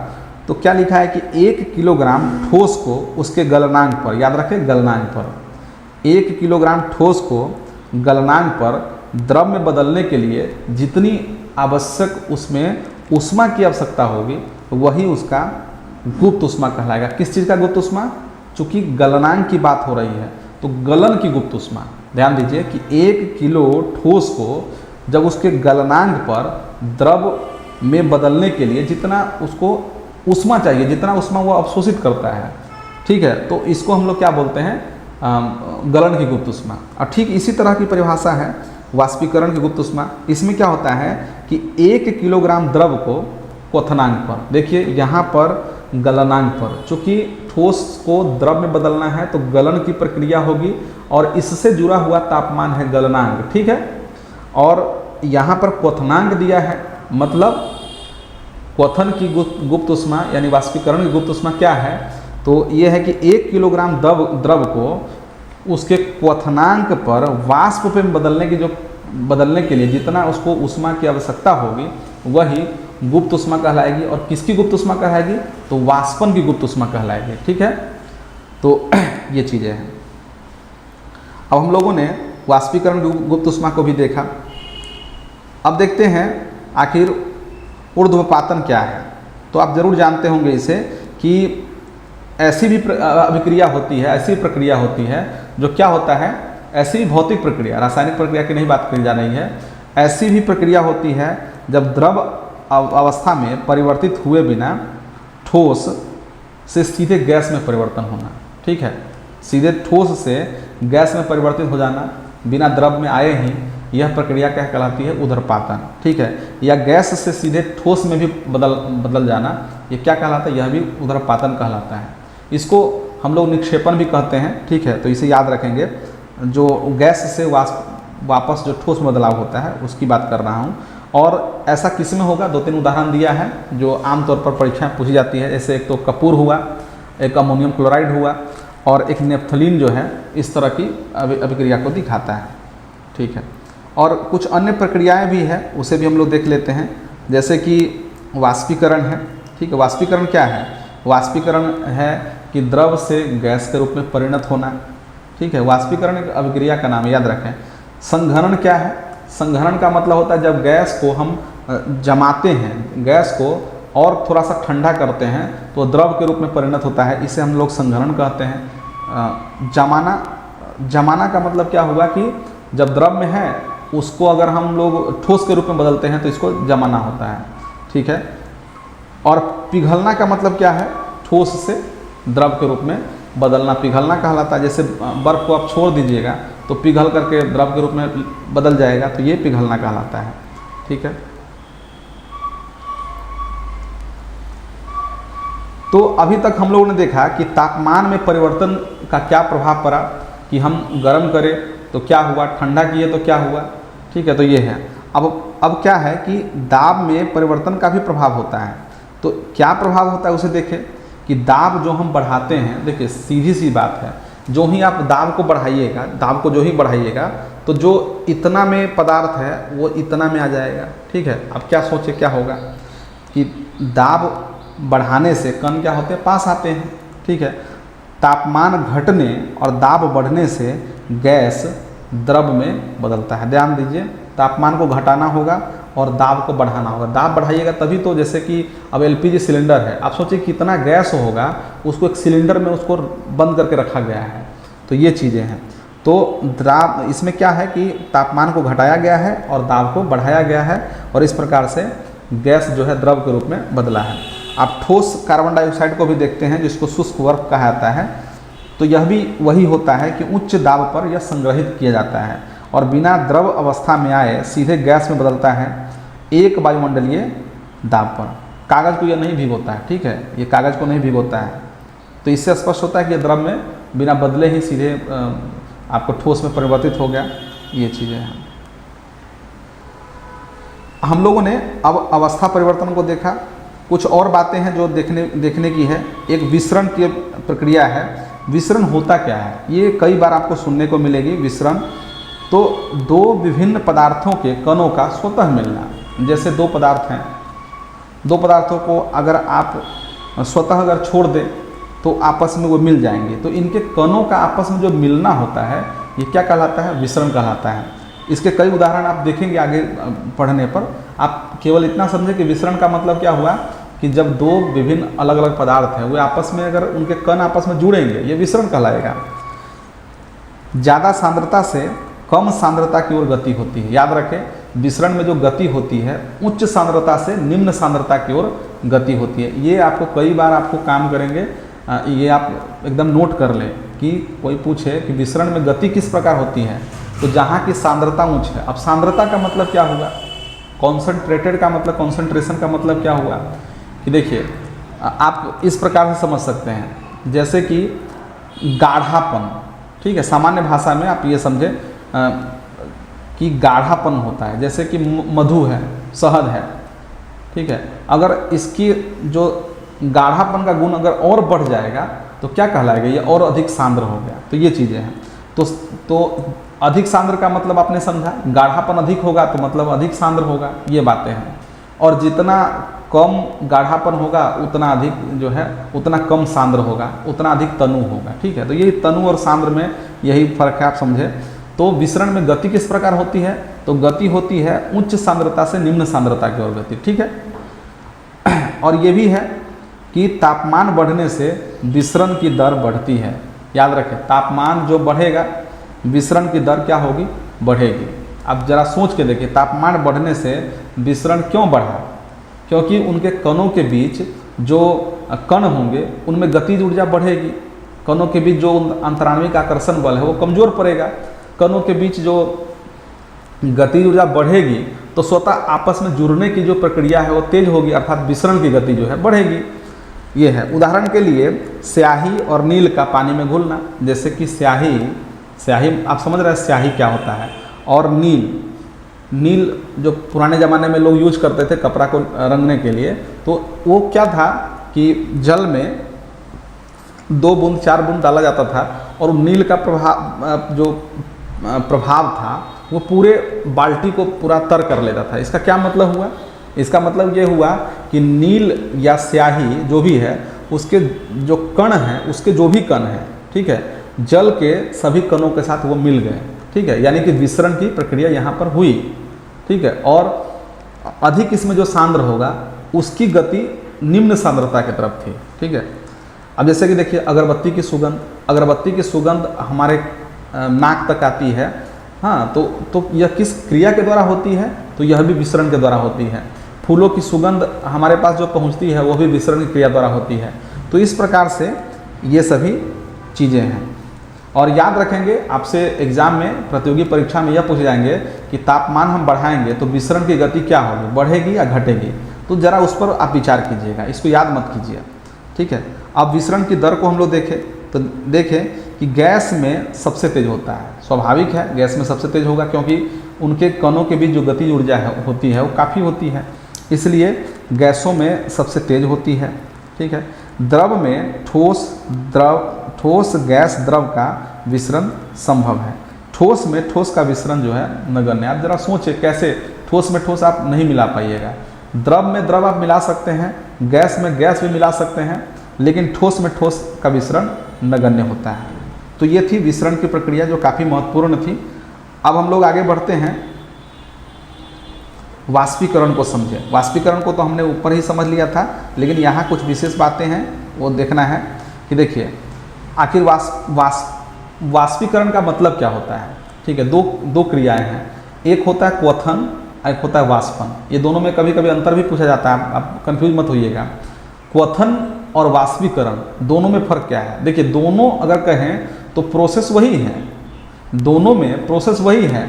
तो क्या लिखा है कि 1 किलोग्राम ठोस को उसके गलनांक पर, याद रखें गलनांक पर, 1 किलोग्राम ठोस को गलनांक पर द्रव में बदलने के लिए जितनी आवश्यक उसमें उष्मा की आवश्यकता होगी वही उसका गुप्त उष्मा कहलाएगा। किस चीज़ का गुप्त उष्मा? चूँकि गलनांक की बात हो रही है तो गलन की गुप्त उष्मा। ध्यान दीजिए कि 1 किलो ठोस को जब उसके गलनांक पर द्रव में बदलने के लिए जितना उसको उष्मा चाहिए, जितना उष्मा वो अवशोषित करता है, ठीक है, तो इसको हम लोग क्या बोलते हैं, गलन की गुप्त उष्मा। और ठीक इसी तरह की परिभाषा है वाष्पीकरण की गुप्त उष्मा। इसमें क्या होता है कि 1 किलोग्राम द्रव को क्वथनांक पर, देखिए यहाँ पर गलनांक पर, चूँकि ठोस को द्रव में बदलना है तो गलन की प्रक्रिया होगी और इससे जुड़ा हुआ तापमान है गलनांक। ठीक है, और यहाँ पर क्वथनांक दिया है, मतलब क्वथन की गुप्त उष्मा यानी वाष्पीकरण की गुप्त उष्मा क्या है, तो ये है कि 1 किलोग्राम द्रव को उसके क्वथनांक पर वाष्प में बदलने के लिए जितना उसको उष्मा की आवश्यकता होगी वही गुप्त उष्मा कहलाएगी। और किसकी गुप्त उष्मा कहलाएगी, तो वाष्पन की गुप्त उष्मा कहलाएगी। ठीक है, तो ये चीज़ें हैं। अब हम लोगों ने वाष्पीकरण की गुप्त उष्मा को भी देखा। अब देखते हैं आखिर ऊर्ध्वपातन क्या है। तो आप जरूर जानते होंगे इसे कि ऐसी भी अभिक्रिया होती है, ऐसी प्रक्रिया होती है जो क्या होता है, ऐसी भी भौतिक प्रक्रिया, रासायनिक प्रक्रिया की नहीं बात करी जा रही है, ऐसी भी प्रक्रिया होती है जब द्रव अवस्था में परिवर्तित हुए बिना ठोस से सीधे गैस में परिवर्तन होना। ठीक है, सीधे ठोस से गैस में परिवर्तित हो जाना बिना द्रव में आए ही, यह प्रक्रिया क्या कहलाती है, ऊर्ध्वपातन। ठीक है, या गैस से सीधे ठोस में भी बदल जाना, ये क्या कहलाता है, यह भी ऊर्ध्वपातन कहलाता है। इसको हम लोग निक्षेपण भी कहते हैं। ठीक है, तो इसे याद रखेंगे। जो गैस से वापस जो ठोस में बदलाव होता है उसकी बात कर रहा हूँ। और ऐसा किस में होगा, 2-3 उदाहरण दिया है जो आमतौर पर परीक्षा में पूछी जाती है। जैसे एक तो कपूर हुआ, एक अमोनियम क्लोराइड हुआ, और एक नेप्थलीन जो है इस तरह की अभिक्रिया को दिखाता है। ठीक है, और कुछ अन्य प्रक्रियाएं भी हैं, उसे भी हम लोग देख लेते हैं, जैसे कि वाष्पीकरण है। ठीक है, वाष्पीकरण क्या है? वाष्पीकरण है कि द्रव से गैस के रूप में परिणत होना। ठीक है, वाष्पीकरण एक अभिक्रिया का नाम, याद रखें। संघनन क्या है? संघनन का मतलब होता है जब गैस को हम जमाते हैं, गैस को और थोड़ा सा ठंडा करते हैं तो द्रव के रूप में परिणत होता है, इसे हम लोग संघनन कहते हैं। जमाना का मतलब क्या हुआ कि जब द्रव में है उसको अगर हम लोग ठोस के रूप में बदलते हैं तो इसको जमाना होता है। ठीक है, और पिघलना का मतलब क्या है? ठोस से द्रव के रूप में बदलना पिघलना कहलाता है। जैसे बर्फ़ को आप छोड़ दीजिएगा तो पिघल करके द्रव के रूप में बदल जाएगा, तो ये पिघलना कहलाता है। ठीक है, तो अभी तक हम लोगों ने देखा कि तापमान में परिवर्तन का क्या प्रभाव पड़ा, कि हम गर्म करें तो क्या हुआ, ठंडा किए तो क्या हुआ। ठीक है, तो ये है। अब क्या है कि दाब में परिवर्तन का भी प्रभाव होता है। तो क्या प्रभाव होता है उसे देखें कि दाब जो हम बढ़ाते हैं, देखिए सीधी सी बात है, जो ही आप दाब को बढ़ाइएगा, दाब को जो ही बढ़ाइएगा तो जो इतना में पदार्थ है वो इतना में आ जाएगा। ठीक है, अब क्या सोचे क्या होगा कि दाब बढ़ाने से कण क्या होते हैं? पास आते हैं। ठीक है, तापमान घटने और दाब बढ़ने से गैस द्रव में बदलता है। ध्यान दीजिए, तापमान को घटाना होगा और दाब को बढ़ाना होगा। दाब बढ़ाइएगा तभी तो, जैसे कि अब एलपीजी सिलेंडर है, आप सोचिए कितना गैस होगा, उसको एक सिलेंडर में उसको बंद करके रखा गया है। तो ये चीज़ें हैं। तो दाब, इसमें क्या है कि तापमान को घटाया गया है और दाब को बढ़ाया गया है, और इस प्रकार से गैस जो है द्रव के रूप में बदला है। आप ठोस कार्बन डाइऑक्साइड को भी देखते हैं जिसको शुष्क बर्फ कहा जाता है, तो यह भी वही होता है कि उच्च दाब पर यह संग्रहित किया जाता है और बिना द्रव अवस्था में आए सीधे गैस में बदलता है एक वायुमंडलीय दाब पर। कागज़ को यह नहीं भिगोता है। ठीक है, ये कागज़ को नहीं भिगोता है, तो इससे स्पष्ट होता है कि यह द्रव में बिना बदले ही सीधे आपको ठोस में परिवर्तित हो गया। ये चीज़ें हैं। हम लोगों ने अब अवस्था परिवर्तन को देखा। कुछ और बातें हैं जो देखने की है। एक विसरण की प्रक्रिया है। विसरण होता क्या है, ये कई बार आपको सुनने को मिलेगी। विसरण तो दो विभिन्न पदार्थों के कणों का स्वतः मिलना। जैसे दो पदार्थ हैं, दो पदार्थों को अगर आप स्वतः अगर छोड़ दें तो आपस में वो मिल जाएंगे, तो इनके कणों का आपस में जो मिलना होता है ये क्या कहलाता है? विसरण कहलाता है। इसके कई उदाहरण आप देखेंगे आगे पढ़ने पर। आप केवल इतना समझें कि विसरण का मतलब क्या हुआ कि जब दो विभिन्न अलग अलग पदार्थ हैं वे आपस में अगर उनके कण आपस में जुड़ेंगे, ये विसरण कहलाएगा। ज़्यादा सांद्रता से कम सांद्रता की ओर गति होती है। याद रखें, विसरण में जो गति होती है उच्च सांद्रता से निम्न सांद्रता की ओर गति होती है। ये आपको कई बार आपको काम करेंगे, ये आप एकदम नोट कर लें कि कोई पूछे कि विसरण में गति किस प्रकार होती है, तो जहाँ की सांद्रता उच्च है। अब सांद्रता का मतलब क्या हुआ? कॉन्सेंट्रेटेड का मतलब, कॉन्सेंट्रेशन का मतलब क्या हुआ कि देखिए आप इस प्रकार से समझ सकते हैं, जैसे कि गाढ़ापन। ठीक है, सामान्य भाषा में आप ये समझें कि गाढ़ापन होता है। जैसे कि मधु है, शहद है। ठीक है, अगर इसकी जो गाढ़ापन का गुण अगर और बढ़ जाएगा तो क्या कहलाएगा? ये और अधिक सांद्र हो गया। तो ये चीज़ें हैं। तो अधिक सांद्र का मतलब आपने समझा, गाढ़ापन अधिक होगा तो मतलब अधिक सांद्र होगा, ये बातें हैं। और जितना कम गाढ़ापन होगा उतना अधिक जो है, उतना कम सांद्र होगा, उतना अधिक तनु होगा। ठीक है, तो ये तनु और सांद्र में यही फर्क है, आप समझे। तो विसरण में गति किस प्रकार होती है? तो गति होती है उच्च सांद्रता से निम्न सांद्रता की ओर गति। ठीक है, और ये भी है कि तापमान बढ़ने से विसरण की दर बढ़ती है। याद रखें, तापमान जो बढ़ेगा विसरण की दर क्या होगी? बढ़ेगी। अब जरा सोच के देखिए, तापमान बढ़ने से विसरण क्यों बढ़ा? क्योंकि उनके कणों के बीच जो कण होंगे उनमें गतिज ऊर्जा बढ़ेगी। कणों के बीच जो अंतराण्विक आकर्षण बल है वो कमज़ोर पड़ेगा। कणों के बीच जो गतिज ऊर्जा बढ़ेगी तो स्वतः आपस में जुड़ने की जो प्रक्रिया है वो तेज होगी, अर्थात विसरण की गति जो है बढ़ेगी। ये है। उदाहरण के लिए स्याही और नील का पानी में घुलना। जैसे कि स्याही आप समझ रहे हैं स्याही क्या होता है, और नील जो पुराने ज़माने में लोग यूज करते थे कपड़ा को रंगने के लिए, तो वो क्या था कि जल में 2 बूंद 4 बूंद डाला जाता था और नील का प्रभाव था वो पूरे बाल्टी को पूरा तर कर लेता था। इसका क्या मतलब हुआ? इसका मतलब ये हुआ कि नील या स्याही जो भी है उसके जो कण हैं, उसके जो भी कण हैं, ठीक है, जल के सभी कणों के साथ वो मिल गए, ठीक है, यानी कि विसरण की प्रक्रिया यहाँ पर हुई, ठीक है। और अधिक इसमें जो सांद्र होगा उसकी गति निम्न सांद्रता की तरफ थी, ठीक है। अब जैसे कि देखिए अगरबत्ती की सुगंध हमारे नाक तक आती है, हाँ, तो यह किस क्रिया के द्वारा होती है? तो यह भी विसरण के द्वारा होती है। फूलों की सुगंध हमारे पास जो पहुंचती है वो भी विसरण की क्रिया द्वारा होती है। तो इस प्रकार से ये सभी चीज़ें हैं। और याद रखेंगे, आपसे एग्जाम में, प्रतियोगी परीक्षा में यह पूछे जाएंगे कि तापमान हम बढ़ाएंगे तो विसरण की गति क्या होगी, बढ़ेगी या घटेगी? तो ज़रा उस पर आप विचार कीजिएगा, इसको याद मत कीजिए, ठीक है। अब विसरण की दर को हम लोग देखें तो देखें कि गैस में सबसे तेज होता है, स्वाभाविक है गैस में सबसे तेज होगा क्योंकि उनके कणों के बीच जो गति ऊर्जा होती है वो काफ़ी होती है, इसलिए गैसों में सबसे तेज होती है, ठीक है। द्रव में ठोस गैस द्रव का विसरण संभव है। ठोस में ठोस का विसरण जो है नगण्य। आप जरा सोचें कैसे ठोस में ठोस आप नहीं मिला पाइएगा। द्रव में द्रव आप मिला सकते हैं, गैस में गैस भी मिला सकते हैं, लेकिन ठोस में ठोस का विसरण नगण्य होता है। तो ये थी विसरण की प्रक्रिया जो काफ़ी महत्वपूर्ण थी। अब हम लोग आगे बढ़ते हैं, वाष्पीकरण को समझें। वाष्पीकरण को तो हमने ऊपर ही समझ लिया था, लेकिन यहाँ कुछ विशेष बातें हैं वो देखना है कि देखिए आखिर वाष्पीकरण का मतलब क्या होता है, ठीक है। दो क्रियाएं हैं, एक होता है क्वथन, एक होता है वाष्पन। ये दोनों में कभी कभी अंतर भी पूछा जाता है, आप कंफ्यूज मत होइएगा। क्वथन और वाष्पीकरण दोनों में फ़र्क क्या है? देखिए दोनों अगर कहें तो प्रोसेस वही है, दोनों में प्रोसेस वही है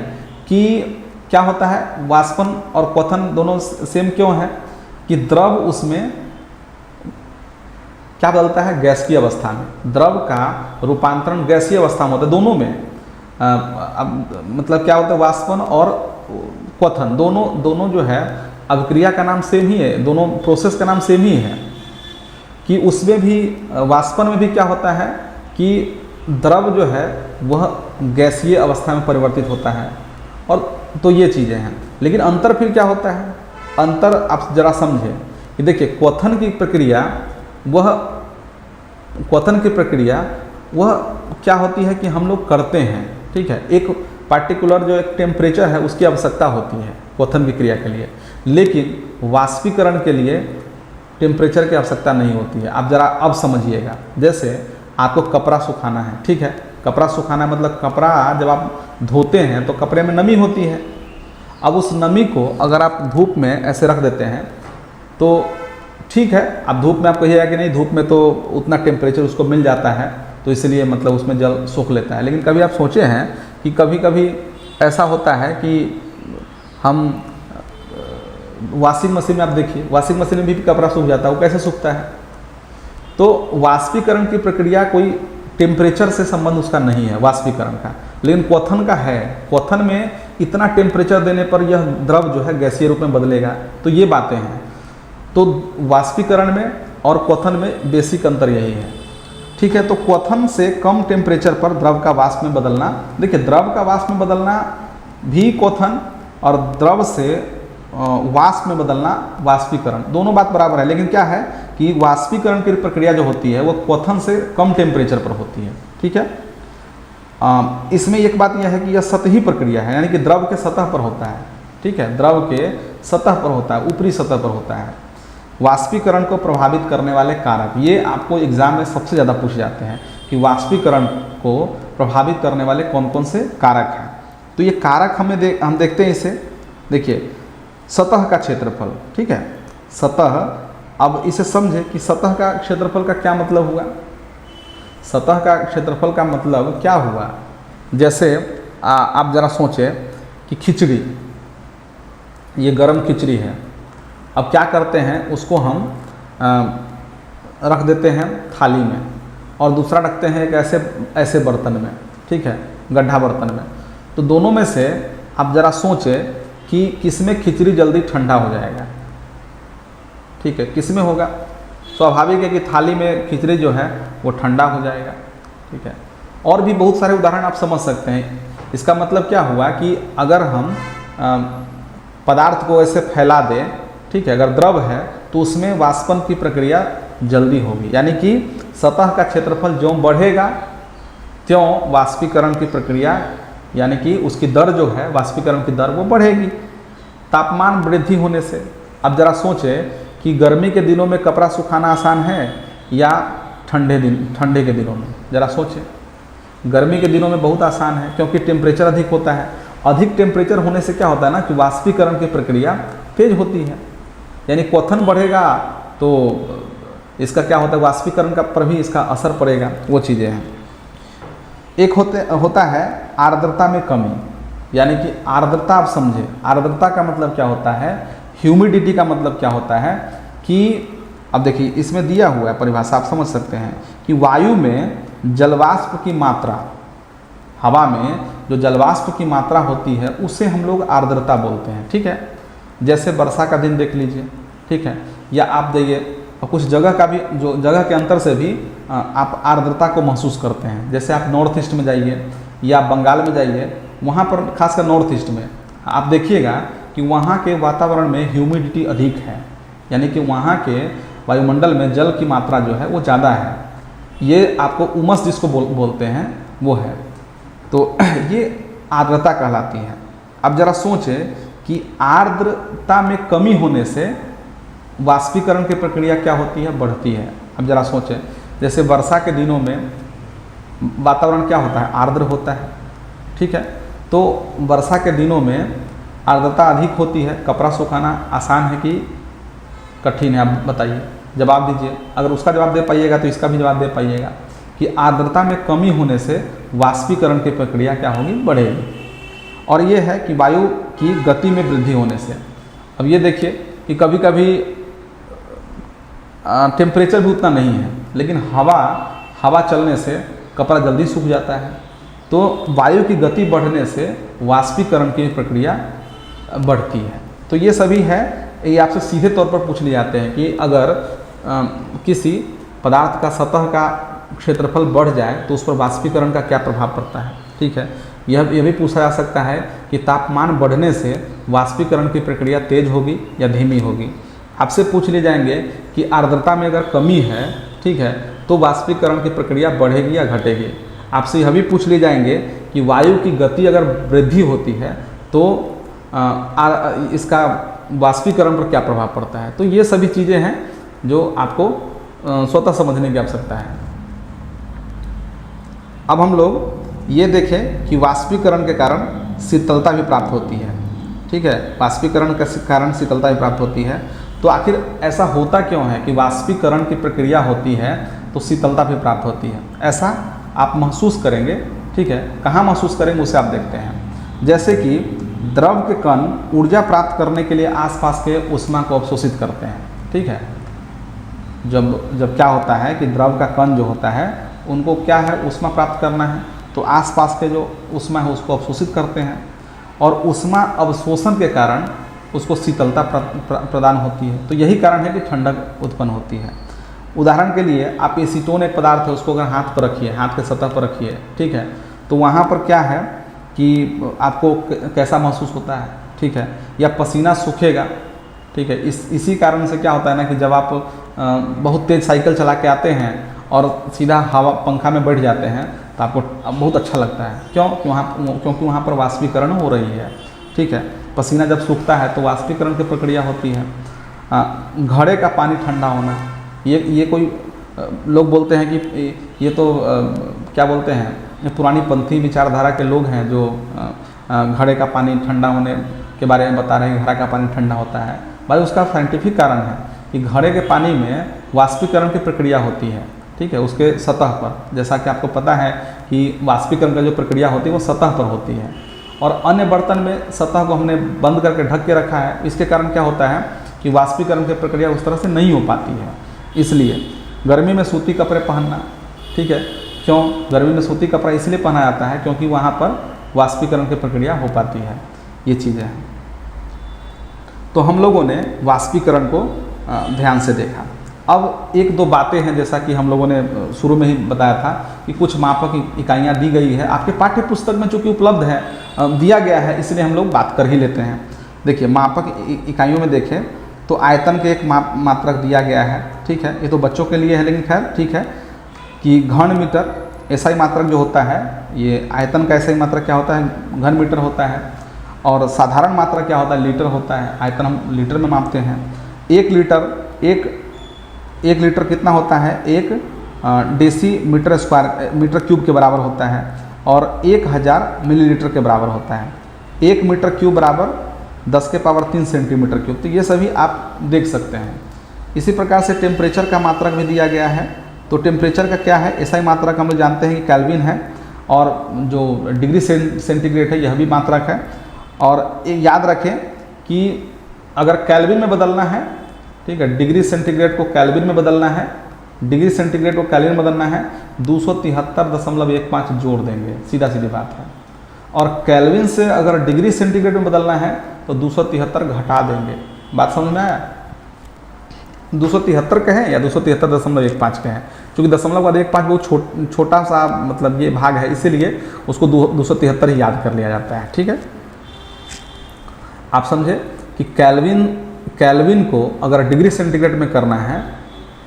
कि क्या होता है, वाष्पन और क्वथन दोनों सेम क्यों है कि द्रव उसमें क्या बदलता है, गैसीय अवस्था में। द्रव का रूपांतरण गैसीय अवस्था में होता है दोनों में। अब मतलब क्या होता है, वाष्पन और क्वथन दोनों जो है अभिक्रिया का नाम सेम ही है, दोनों प्रोसेस का नाम सेम ही है कि उसमें भी वाष्पन में भी क्या होता है कि द्रव जो है वह गैसीय अवस्था में परिवर्तित होता है। और तो ये चीज़ें हैं, लेकिन अंतर फिर क्या होता है? अंतर आप जरा समझें कि देखिए क्वथन की प्रक्रिया वह क्या होती है कि हम लोग करते हैं, ठीक है। एक पार्टिकुलर जो एक टेम्परेचर है उसकी आवश्यकता होती है क्वथन की क्रिया के लिए, लेकिन वाष्पीकरण के लिए टेम्परेचर की आवश्यकता नहीं होती है। आप ज़रा अब समझिएगा, जैसे आपको कपड़ा सुखाना है, ठीक है, कपड़ा सुखाना मतलब कपड़ा जब आप धोते हैं तो कपड़े में नमी होती है। अब उस नमी को अगर आप धूप में ऐसे रख देते हैं तो ठीक है, अब धूप में आप कहिएगा कि नहीं धूप में तो उतना टेम्परेचर उसको मिल जाता है तो इसलिए मतलब उसमें जल सूख लेता है। लेकिन कभी आप सोचे हैं कि कभी कभी ऐसा होता है कि हम वॉशिंग मशीन में, आप देखिए वॉशिंग मशीन में भी कपड़ा सूख जाता है, वो कैसे सूखता है? तो वाष्पीकरण की प्रक्रिया कोई टेम्परेचर से संबंध उसका नहीं है वाष्पीकरण का, लेकिन क्वथन का है। क्वथन में इतना टेम्परेचर देने पर यह द्रव जो है गैसीय रूप में बदलेगा। तो ये बातें हैं। तो वाष्पीकरण में और क्वथन में बेसिक अंतर यही है, ठीक है। तो क्वथन से कम टेम्परेचर पर द्रव का वाष्प में बदलना, देखिए द्रव का वाष्प में बदलना भी क्वथन और द्रव से वाष्प में बदलना वाष्पीकरण, दोनों बात बराबर है। लेकिन क्या है कि वाष्पीकरण की प्रक्रिया जो होती है वो क्वथन से कम टेम्परेचर पर होती है, ठीक है। इसमें एक बात यह है कि यह सतही प्रक्रिया है, यानी कि द्रव के सतह पर होता है, ठीक है, द्रव के सतह पर होता है, ऊपरी सतह पर होता है। वाष्पीकरण को प्रभावित करने वाले कारक, ये आपको एग्जाम में सबसे ज़्यादा पूछे जाते हैं कि वाष्पीकरण को प्रभावित करने वाले कौन कौन से कारक हैं। तो ये कारक हम देखते हैं इसे, देखिए सतह का क्षेत्रफल, ठीक है, सतह। अब इसे समझे कि सतह का क्षेत्रफल का क्या मतलब हुआ। सतह का क्षेत्रफल का मतलब क्या हुआ, जैसे आप ज़रा सोचें कि खिचड़ी, ये गरम खिचड़ी है। अब क्या करते हैं, उसको हम रख देते हैं थाली में और दूसरा रखते हैं एक ऐसे बर्तन में, ठीक है, गड्ढा बर्तन में। तो दोनों में से आप ज़रा सोचें कि किसमें खिचड़ी जल्दी ठंडा हो जाएगा, ठीक है, किसमें होगा? स्वाभाविक है कि थाली में खिचड़ी जो है वो ठंडा हो जाएगा। ठीक है, और भी बहुत सारे उदाहरण आप समझ सकते हैं। इसका मतलब क्या हुआ कि अगर हम पदार्थ को ऐसे फैला दें, ठीक है, अगर द्रव है तो उसमें वाष्पन की प्रक्रिया जल्दी होगी, यानी कि सतह का क्षेत्रफल ज्यों बढ़ेगा त्यों वाष्पीकरण की प्रक्रिया यानी कि उसकी दर जो है, वाष्पीकरण की दर वो बढ़ेगी तापमान वृद्धि होने से। अब जरा सोचें कि गर्मी के दिनों में कपड़ा सुखाना आसान है या ठंडे के दिनों में, जरा सोचें। गर्मी के दिनों में बहुत आसान है क्योंकि टेम्परेचर अधिक होता है। अधिक टेम्परेचर होने से क्या होता है ना कि वाष्पीकरण की प्रक्रिया तेज होती है, यानी क्वथन बढ़ेगा तो इसका क्या होता है, वाष्पीकरण का पर भी इसका असर पड़ेगा, वो चीज़ें हैं। एक होता है आर्द्रता में कमी, यानी कि आर्द्रता आप समझे, आर्द्रता का मतलब क्या होता है, ह्यूमिडिटी का मतलब क्या होता है कि अब देखिए इसमें दिया हुआ है परिभाषा, आप समझ सकते हैं कि वायु में जलवाष्प की मात्रा, हवा में जो जलवाष्प की मात्रा होती है उससे हम लोग आर्द्रता बोलते हैं। ठीक है, जैसे वर्षा का दिन देख लीजिए, ठीक है, या आप देखिए कुछ जगह का भी, जो जगह के अंतर से भी आप आर्द्रता को महसूस करते हैं। जैसे आप नॉर्थ ईस्ट में जाइए या बंगाल में जाइए, वहाँ पर खासकर नॉर्थ ईस्ट में आप देखिएगा कि वहाँ के वातावरण में ह्यूमिडिटी अधिक है, यानी कि वहाँ के वायुमंडल में जल की मात्रा जो है वो ज़्यादा है। ये आपको उमस जिसको बोलते हैं वो है, तो ये आर्द्रता कहलाती है। अब जरा सोचें कि आर्द्रता में कमी होने से वाष्पीकरण की प्रक्रिया क्या होती है, बढ़ती है। अब जरा सोचें, जैसे वर्षा के दिनों में वातावरण क्या होता है, आर्द्र होता है। ठीक है, तो वर्षा के दिनों में आर्द्रता अधिक होती है, कपड़ा सुखाना आसान है कि कठिन है, आप बताइए, जवाब दीजिए। अगर उसका जवाब दे पाइएगा तो इसका भी जवाब दे पाइएगा कि आर्द्रता में कमी होने से वाष्पीकरण की प्रक्रिया क्या होगी, बढ़ेगी। और ये है कि वायु की गति में वृद्धि होने से। अब ये देखिए कि कभी कभी टेम्परेचर भी उतना नहीं है, लेकिन हवा चलने से कपड़ा जल्दी सूख जाता है, तो वायु की गति बढ़ने से वाष्पीकरण की प्रक्रिया बढ़ती है। तो ये सभी है, ये आपसे सीधे तौर पर पूछ लिए जाते हैं कि अगर किसी पदार्थ का सतह का क्षेत्रफल बढ़ जाए तो उस पर वाष्पीकरण का क्या प्रभाव पड़ता है। ठीक है, यह भी पूछा जा सकता है कि तापमान बढ़ने से वाष्पीकरण की प्रक्रिया तेज होगी या धीमी होगी। आपसे पूछ लिए जाएंगे कि आर्द्रता में अगर कमी है, ठीक है, तो वाष्पीकरण की प्रक्रिया बढ़ेगी या घटेगी। आपसे यह भी पूछ लिए जाएंगे कि वायु की गति अगर वृद्धि होती है तो इसका वाष्पीकरण पर क्या प्रभाव पड़ता है। तो ये सभी चीज़ें हैं जो आपको स्वतः समझने की आवश्यकता है। अब हम लोग ये देखें कि वाष्पीकरण के कारण शीतलता भी प्राप्त होती है। ठीक है, वाष्पीकरण के कारण शीतलता भी प्राप्त होती है। तो आखिर ऐसा होता क्यों है कि वाष्पीकरण की प्रक्रिया होती है तो शीतलता भी प्राप्त होती है, ऐसा आप महसूस करेंगे। ठीक है, कहाँ महसूस करेंगे उसे आप देखते हैं। जैसे कि द्रव के कण ऊर्जा प्राप्त करने के लिए आसपास के ऊष्मा को अवशोषित करते हैं। ठीक है, जब क्या होता है कि द्रव का कण जो होता है उनको क्या है, ऊष्मा प्राप्त करना है, तो आसपास के जो ऊष्मा है उसको अवशोषित करते हैं और ऊष्मा अवशोषण के कारण उसको शीतलता प्रदान होती है। तो यही कारण है कि ठंडक उत्पन्न होती है। उदाहरण के लिए आप एसीटोन एक पदार्थ है, उसको अगर हाथ पर रखिए, हाथ के सतह पर रखिए, ठीक है, तो वहाँ पर क्या है कि आपको कैसा महसूस होता है। ठीक है, या पसीना सूखेगा। ठीक है, इसी कारण से क्या होता है ना कि जब आप बहुत तेज़ साइकिल चला के आते हैं और सीधा हवा पंखा में बैठ जाते हैं तो आपको बहुत अच्छा लगता है। क्योंकि वहाँ पर वाष्पीकरण हो रही है। ठीक है, पसीना जब सूखता है तो वाष्पीकरण की प्रक्रिया होती है। घड़े का पानी ठंडा होना, ये कोई लोग बोलते हैं कि ये तो क्या बोलते हैं, ये पुरानी पंथी विचारधारा के लोग हैं जो घड़े का पानी ठंडा होने के बारे में बता रहे हैं कि घड़ा का पानी ठंडा होता है। भाई उसका साइंटिफिक कारण है कि घड़े के पानी में वाष्पीकरण की प्रक्रिया होती है। ठीक है, उसके सतह पर, जैसा कि आपको पता है कि वाष्पीकरण का जो प्रक्रिया होती है वो सतह पर होती है और अन्य बर्तन में सतह को हमने बंद करके ढक के रखा है। इसके कारण क्या होता है कि वाष्पीकरण की प्रक्रिया उस तरह से नहीं हो पाती है। इसलिए गर्मी में सूती कपड़े पहनना, ठीक है, क्यों गर्मी में सूती कपड़ा इसलिए पहना जाता है क्योंकि वहाँ पर वाष्पीकरण की प्रक्रिया हो पाती है। ये चीज़ें हैं। तो हम लोगों ने वाष्पीकरण को ध्यान से देखा। अब एक दो बातें हैं, जैसा कि हम लोगों ने शुरू में ही बताया था कि कुछ मापक इकाइयाँ दी गई है आपके पाठ्य पुस्तक में, चूँकि उपलब्ध है, दिया गया है, इसलिए हम लोग बात कर ही लेते हैं। देखिए मापक इकाइयों में देखें तो आयतन के एक मात्रक दिया गया है, ठीक है, ये तो बच्चों के लिए है, लेकिन खैर ठीक है, कि घन मीटर ऐसा ही मात्रक जो होता है, ये आयतन का ऐसा ही मात्रक क्या होता है, घन मीटर होता है। और साधारण मात्रक क्या होता है, लीटर होता है, आयतन हम लीटर में मापते हैं। 1 लीटर कितना होता है, 1 डेसीमीटर स्क्वायर मीटर क्यूब के बराबर होता है, और 1000 मिलीलीटर के बराबर होता है। 1 मीटर क्यूब बराबर 10 के पावर 3 सेंटीमीटर क्यूब। तो ये सभी आप देख सकते हैं। इसी प्रकार से टेम्परेचर का मात्रक भी दिया गया है। तो टेम्परेचर का क्या है, ऐसा ही मात्रक हम लोग जानते हैं कि केल्विन है, और जो डिग्री सेंटीग्रेड है यह भी मात्रक है। और याद रखें कि अगर केल्विन में बदलना है, ठीक है, डिग्री सेंटीग्रेड को केल्विन में बदलना है, डिग्री सेंटीग्रेड को केल्विन में बदलना है, 273.15 जोड़ देंगे, सीधा सीधी बात है। और केल्विन से अगर डिग्री सेंटीग्रेड में बदलना है तो 273 घटा देंगे। बात समझ में आया? 273 कहें या 273.15 कहें, क्योंकि दशमलव बाद 1.5 बहुत छोटा सा मतलब ये भाग है, इसीलिए उसको 273 ही याद कर लिया जाता है। ठीक है, आप समझे कि केल्विन को अगर डिग्री सेंटीग्रेड में करना है,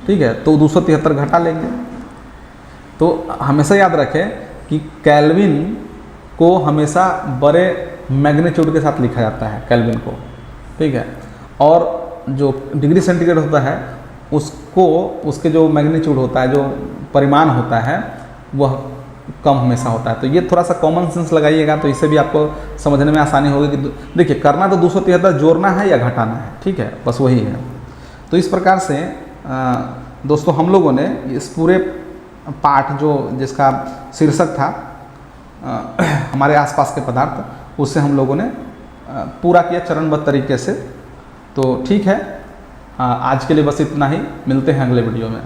ठीक है, तो 273 घटा लेंगे। तो हमेशा याद रखें कि केल्विन को हमेशा बड़े मैग्नीट्यूड के साथ लिखा जाता है, केल्विन को, ठीक है। और जो डिग्री सेंटीग्रेड होता है उसको, उसके जो मैग्नीट्यूड होता है, जो परिमाण होता है, वह कम हमेशा होता है। तो ये थोड़ा सा कॉमन सेंस लगाइएगा, तो इससे भी आपको समझने में आसानी होगी कि देखिए करना तो 273 जोड़ना है या घटाना है, ठीक है, बस वही है। तो इस प्रकार से दोस्तों हम लोगों ने इस पूरे पाठ जो जिसका शीर्षक था हमारे आसपास के पदार्थ, उससे हम लोगों ने पूरा किया चरणबद्ध तरीके से। तो ठीक है, आज के लिए बस इतना ही, मिलते हैं अगले वीडियो में।